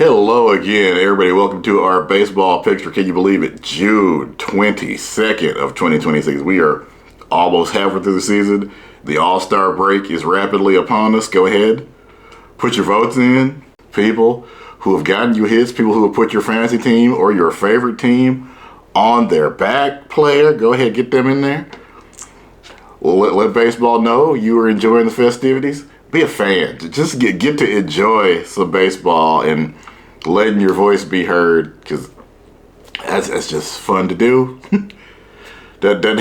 Hello again, everybody. Welcome to our baseball picture. Can you believe it? June 22nd of 2026. We are almost halfway through the season. The All-Star break is rapidly upon us. Go ahead, put your votes in. People who have gotten you hits, people who have put your fantasy team or your favorite team on their back player. Go ahead, get them in there. Let baseball know you are enjoying the festivities. Be a fan. Just get to enjoy some baseball and letting your voice be heard, because that's just fun to do. That doesn't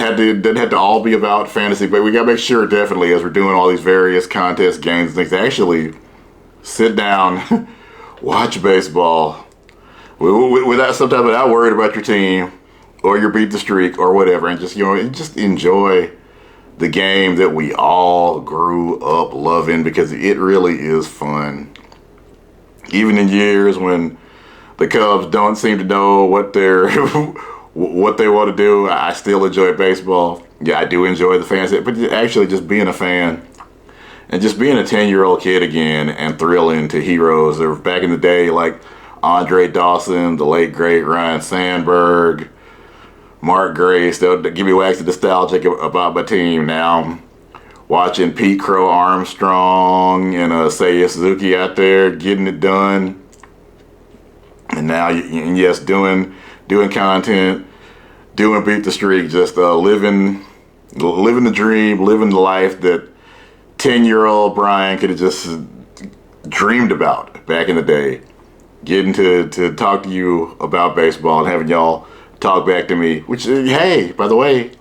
have to all be about fantasy, but we gotta make sure definitely as we're doing all these various contests, games, and things, to actually sit down, watch baseball without worried about your team or your beat the streak or whatever, and just enjoy the game that we all grew up loving, because it really is fun. Even in years when the Cubs don't seem to know what they want to do, I still enjoy baseball. Yeah, I do enjoy the fans, but actually just being a fan and just being a 10-year-old kid again and thrilling to heroes that were back in the day, like Andre Dawson, the late great Ryan Sandberg, Mark Grace. They'll give me wax nostalgic about my team. Now, watching Pete Crow Armstrong and Seiya Suzuki out there getting it done, and now yes, doing content, doing Beat the Streak, just living the dream, living the life that 10-year-old Brian could have just dreamed about back in the day. Getting to talk to you about baseball and having y'all talk back to me, which, hey, by the way,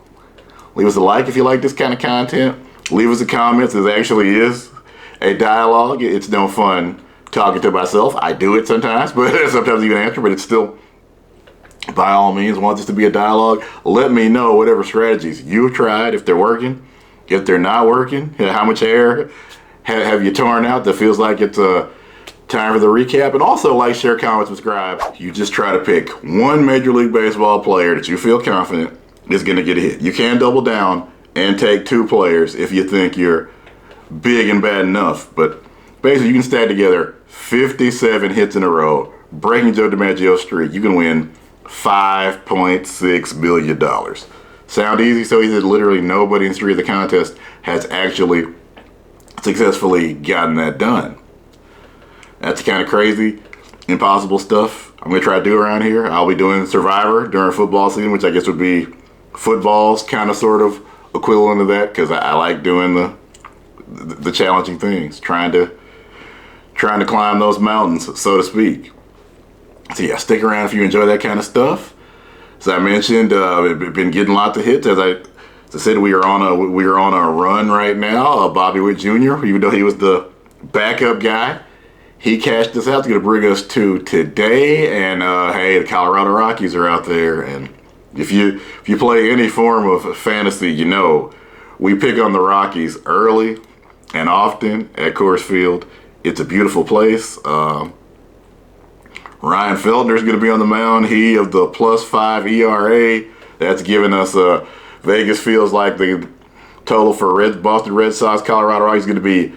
leave us a like if you like this kind of content. Leave us a comment. This actually is a dialogue. It's no fun talking to myself. I do it sometimes, but sometimes even answer, but it's still, by all means, want this to be a dialogue. Let me know whatever strategies you've tried, if they're working, if they're not working, how much hair have you torn out that feels like it's time for the recap. And also, like, share, comment, subscribe. You just try to pick one Major League Baseball player that you feel confident is going to get a hit. You can double down and take two players if you think you're big and bad enough. But basically, you can stack together 57 hits in a row, breaking Joe DiMaggio's streak. You can win $5.6 million. Sound easy? So easy that literally nobody in the history of the contest has actually successfully gotten that done. That's kind of crazy, impossible stuff I'm going to try to do around here. I'll be doing Survivor during football season, which I guess would be football's kind of sort of equivalent of that, because I like doing the challenging things, trying to climb those mountains, so to speak. So yeah, stick around if you enjoy that kind of stuff. As I mentioned, been getting lots of hits. As I said, we are on a run right now. Bobby Witt Jr., even though he was the backup guy, he cashed this out. It's going to bring us to today. And hey, the Colorado Rockies are out there. And if you play any form of fantasy, you know we pick on the Rockies early and often at Coors Field. It's a beautiful place. Ryan Feltner is going to be on the mound. He of the +5 ERA. That's giving us Vegas feels like the total for Boston Red Sox, Colorado Rockies is going to be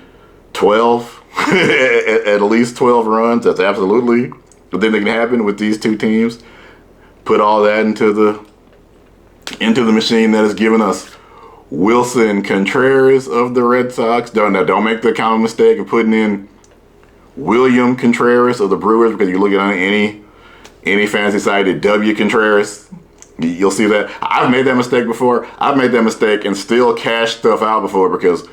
12. At least 12 runs. That's absolutely the thing that can happen with these two teams. Put all that into the machine that has given us Wilson Contreras of the Red Sox. Don't make the common mistake of putting in William Contreras of the Brewers, because you look at any fantasy site at W Contreras, you'll see that. I've made that mistake before. I've made that mistake and still cashed stuff out before, because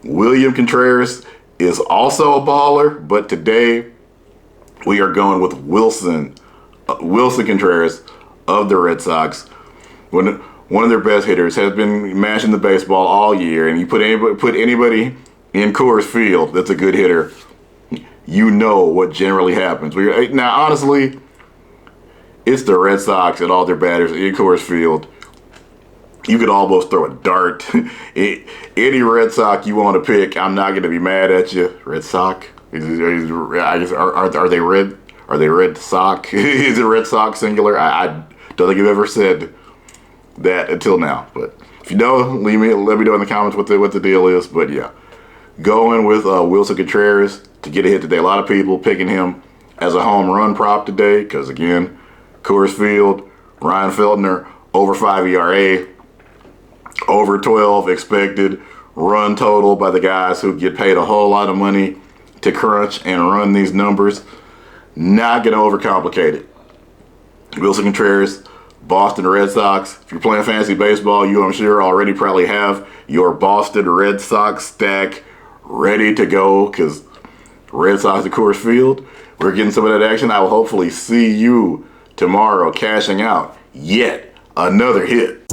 William Contreras is also a baller, but today we are going with Wilson Contreras of the Red Sox. One of their best hitters, has been mashing the baseball all year, and you put anybody in Coors Field that's a good hitter, you know what generally happens. Now, honestly, it's the Red Sox and all their batters in Coors Field. You could almost throw a dart. Any Red Sox you want to pick, I'm not going to be mad at you. Red Sox? I guess, are they red? Are they Red Sox? Is it Red Sox singular? I don't think I've ever said that until now. But if you know, let me know in the comments what the deal is. But yeah, going with Wilson Contreras to get a hit today. A lot of people picking him as a home run prop today because, again, Coors Field, Ryan Feltner, over 5 ERA, over 12 expected run total by the guys who get paid a whole lot of money to crunch and run these numbers. Not going to overcomplicate it. Wilson Contreras, Boston Red Sox. If you're playing fantasy baseball, you, I'm sure, already probably have your Boston Red Sox stack ready to go because Red Sox at Coors Field. We're getting some of that action. I will hopefully see you tomorrow cashing out yet another hit.